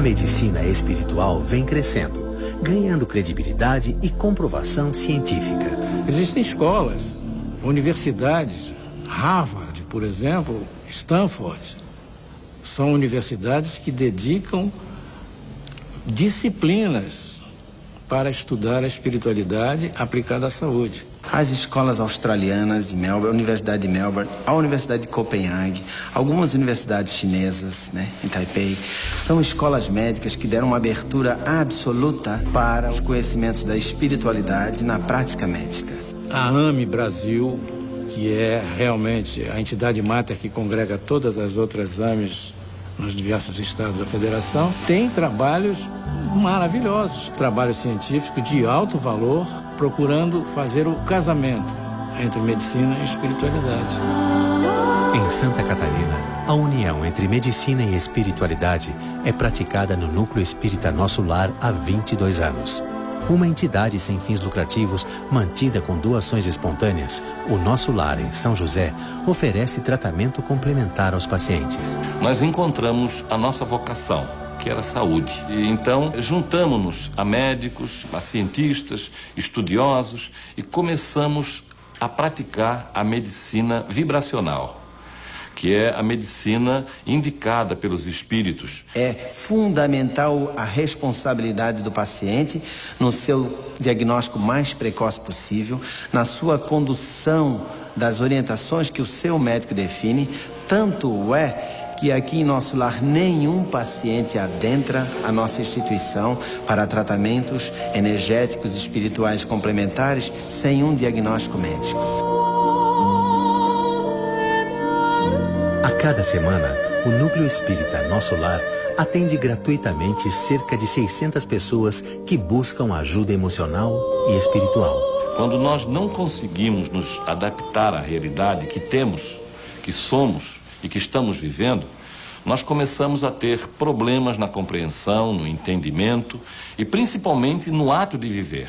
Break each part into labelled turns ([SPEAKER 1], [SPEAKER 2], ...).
[SPEAKER 1] A medicina espiritual vem crescendo, ganhando credibilidade e comprovação científica.
[SPEAKER 2] Existem escolas, universidades, Harvard, por exemplo, Stanford. São universidades que dedicam disciplinas para estudar a espiritualidade aplicada à saúde.
[SPEAKER 3] As escolas australianas de Melbourne, a Universidade de Melbourne, a Universidade de Copenhague, algumas universidades chinesas, em Taipei, são escolas médicas que deram uma abertura absoluta para os conhecimentos da espiritualidade na prática médica.
[SPEAKER 2] A AME Brasil, que é realmente a entidade máter que congrega todas as outras AMEs nos diversos estados da federação, tem trabalhos maravilhosos, trabalho científico de alto valor, procurando fazer o casamento entre medicina e espiritualidade.
[SPEAKER 1] Em Santa Catarina, a união entre medicina e espiritualidade é praticada no Núcleo Espírita Nosso Lar há 22 anos. Uma entidade sem fins lucrativos, mantida com doações espontâneas, o Nosso Lar, em São José, oferece tratamento complementar aos pacientes.
[SPEAKER 4] Nós encontramos a nossa vocação, que era a saúde. E então juntamos-nos a médicos, a cientistas, estudiosos e começamos a praticar a medicina vibracional, que é a medicina indicada pelos espíritos.
[SPEAKER 3] É fundamental a responsabilidade do paciente no seu diagnóstico mais precoce possível, na sua condução das orientações que o seu médico define. Tanto é que aqui em Nosso Lar nenhum paciente adentra a nossa instituição para tratamentos energéticos e espirituais complementares sem um diagnóstico médico.
[SPEAKER 1] A cada semana, o Núcleo Espírita Nosso Lar atende gratuitamente cerca de 600 pessoas que buscam ajuda emocional e espiritual.
[SPEAKER 4] Quando nós não conseguimos nos adaptar à realidade que temos, que somos e que estamos vivendo, nós começamos a ter problemas na compreensão, no entendimento e principalmente no ato de viver.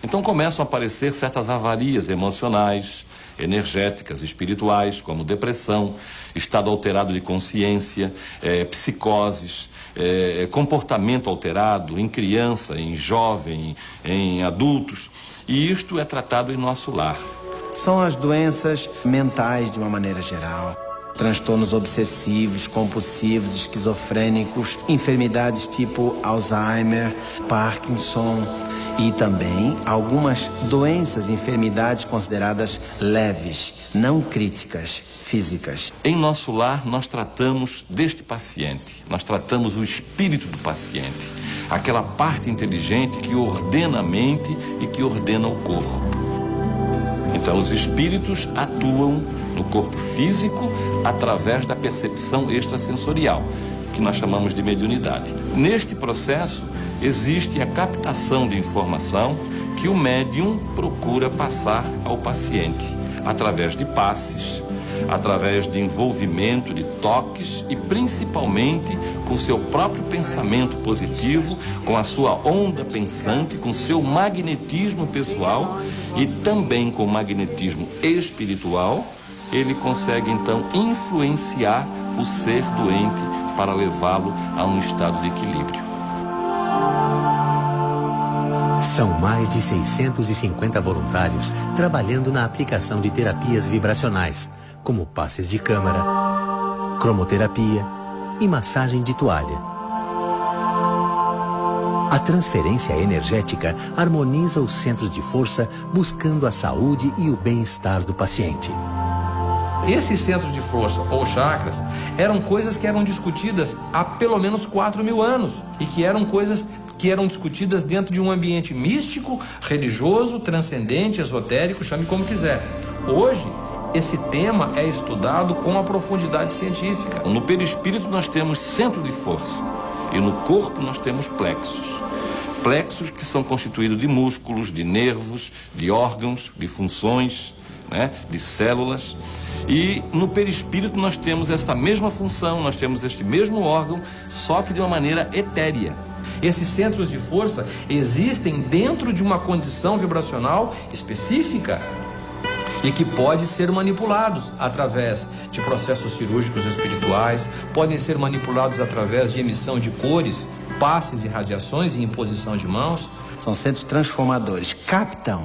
[SPEAKER 4] Então começam a aparecer certas avarias emocionais, energéticas, espirituais, como depressão, estado alterado de consciência, psicoses, comportamento alterado em criança, em jovem, em adultos. E isto é tratado em Nosso Lar.
[SPEAKER 3] São as doenças mentais de uma maneira geral. Transtornos obsessivos, compulsivos, esquizofrênicos, enfermidades tipo Alzheimer, Parkinson e também algumas doenças e enfermidades consideradas leves, não críticas, físicas.
[SPEAKER 4] Em Nosso Lar nós tratamos deste paciente, nós tratamos o espírito do paciente, aquela parte inteligente que ordena a mente e que ordena o corpo. Então os espíritos atuam no corpo físico através da percepção extrasensorial, que nós chamamos de mediunidade. Neste processo existe a captação de informação que o médium procura passar ao paciente, através de passes, através de envolvimento, de toques e principalmente com seu próprio pensamento positivo, com a sua onda pensante, com seu magnetismo pessoal e também com o magnetismo espiritual. Ele consegue então influenciar o ser doente para levá-lo a um estado de equilíbrio.
[SPEAKER 1] São mais de 650 voluntários trabalhando na aplicação de terapias vibracionais, como passes de câmara, cromoterapia e massagem de toalha. A transferência energética harmoniza os centros de força, buscando a saúde e o bem-estar do paciente.
[SPEAKER 5] Esses centros de força, ou chakras, eram coisas que eram discutidas há pelo menos 4.000 anos e que eram coisas que eram discutidas dentro de um ambiente místico, religioso, transcendente, esotérico, chame como quiser. Hoje, esse tema é estudado com a profundidade científica.
[SPEAKER 4] No perispírito nós temos centro de força e no corpo nós temos plexos. Plexos que são constituídos de músculos, de nervos, de órgãos, de funções, de células. E no perispírito nós temos essa mesma função, nós temos este mesmo órgão, só que de uma maneira etérea.
[SPEAKER 5] Esses centros de força existem dentro de uma condição vibracional específica. e que pode ser manipulados através de processos cirúrgicos espirituais, podem ser manipulados através de emissão de cores, passes e radiações e imposição de mãos.
[SPEAKER 3] São centros transformadores, captam,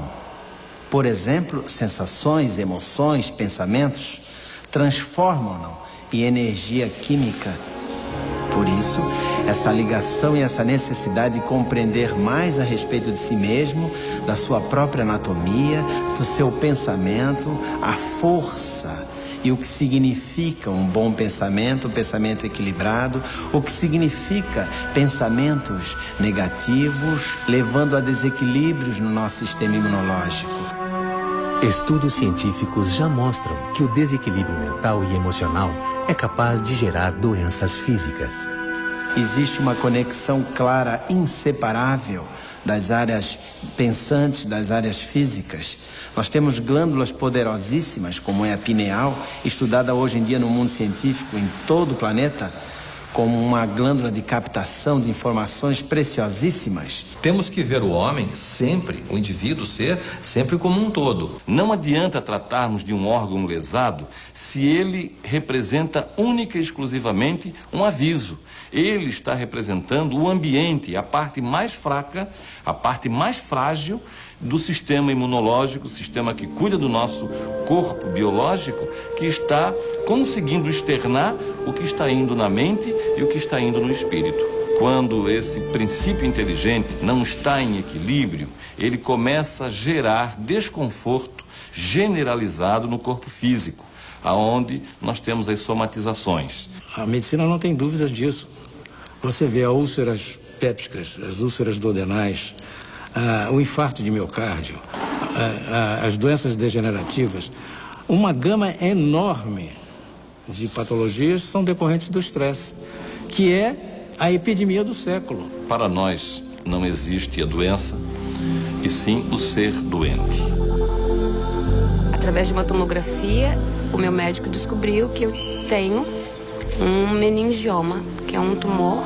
[SPEAKER 3] por exemplo, sensações, emoções, pensamentos, transformam-no em energia química. Por isso, essa ligação e essa necessidade de compreender mais a respeito de si mesmo, da sua própria anatomia, do seu pensamento, a força e o que significa um bom pensamento, um pensamento equilibrado, o que significa pensamentos negativos, levando a desequilíbrios no nosso sistema imunológico.
[SPEAKER 1] Estudos científicos já mostram que o desequilíbrio mental e emocional é capaz de gerar doenças físicas.
[SPEAKER 3] Existe uma conexão clara, inseparável das áreas pensantes, das áreas físicas. Nós temos glândulas poderosíssimas, como é a pineal, estudada hoje em dia no mundo científico em todo o planeta, como uma glândula de captação de informações preciosíssimas.
[SPEAKER 5] Temos que ver o homem sempre, o indivíduo ser, sempre como um todo.
[SPEAKER 4] Não adianta tratarmos de um órgão lesado se ele representa única e exclusivamente um aviso. Ele está representando o ambiente, a parte mais fraca, a parte mais frágil do sistema imunológico, o sistema que cuida do nosso corpo biológico, que está conseguindo externar o que está indo na mente e o que está indo no espírito. Quando esse princípio inteligente não está em equilíbrio, ele começa a gerar desconforto generalizado no corpo físico, aonde nós temos as somatizações.
[SPEAKER 2] A medicina não tem dúvidas disso. Você vê as úlceras pépticas, as úlceras duodenais, o infarto de miocárdio, as doenças degenerativas, uma gama enorme de patologias são decorrentes do estresse, que é a epidemia do século.
[SPEAKER 4] Para nós não existe a doença, e sim o ser doente.
[SPEAKER 6] Através de uma tomografia, o meu médico descobriu que eu tenho um meningioma, que é um tumor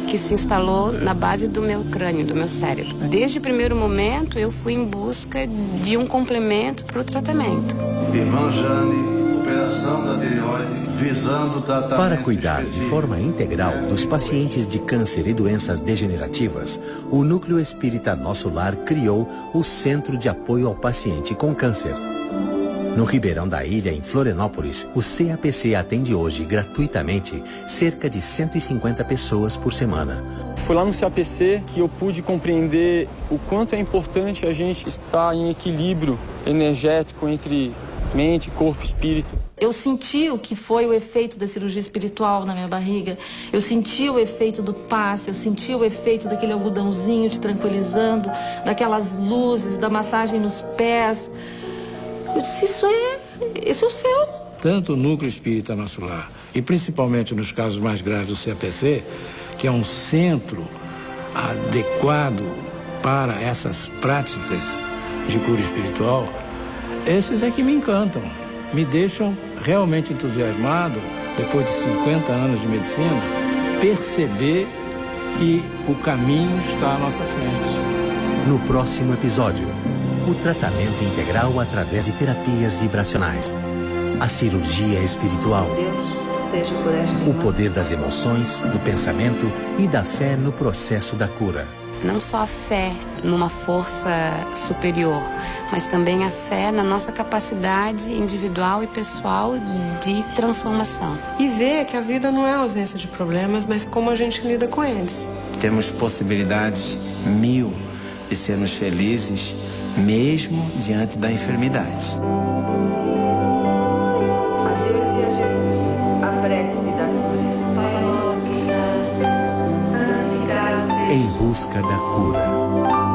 [SPEAKER 6] que se instalou na base do meu crânio, do meu cérebro. Desde o primeiro momento, eu fui em busca de um complemento para o tratamento.
[SPEAKER 7] Irmã Jane, operação da tireoide, visando o tratamento.
[SPEAKER 1] Para cuidar de forma integral dos pacientes de câncer e doenças degenerativas, o Núcleo Espírita Nosso Lar criou o Centro de Apoio ao Paciente com Câncer. No Ribeirão da Ilha, em Florianópolis, o CAPC atende hoje gratuitamente cerca de 150 pessoas por semana.
[SPEAKER 8] Foi lá no CAPC que eu pude compreender o quanto é importante a gente estar em equilíbrio energético entre mente, corpo e espírito.
[SPEAKER 9] Eu senti o que foi o efeito da cirurgia espiritual na minha barriga. Eu senti o efeito do passe, eu senti o efeito daquele algodãozinho te tranquilizando, daquelas luzes, da massagem nos pés. Eu disse, isso é o céu.
[SPEAKER 2] Tanto o Núcleo Espírita Nosso Lar, e principalmente nos casos mais graves do CAPC, que é um centro adequado para essas práticas de cura espiritual, esses é que me encantam, me deixam realmente entusiasmado, depois de 50 anos de medicina, perceber que o caminho está à nossa frente.
[SPEAKER 1] No próximo episódio, o tratamento integral através de terapias vibracionais, a cirurgia espiritual, o poder das emoções, do pensamento e da fé no processo da cura.
[SPEAKER 6] Não só a fé numa força superior, mas também a fé na nossa capacidade individual e pessoal de transformação.
[SPEAKER 10] E ver que a vida não é ausência de problemas, mas como a gente lida com eles.
[SPEAKER 3] Temos possibilidades 1000 de sermos felizes, mesmo diante da enfermidade.
[SPEAKER 9] A Deus e a Jesus, a prece da cura. Pai nosso que estás, santificado seja.
[SPEAKER 1] Em busca da cura.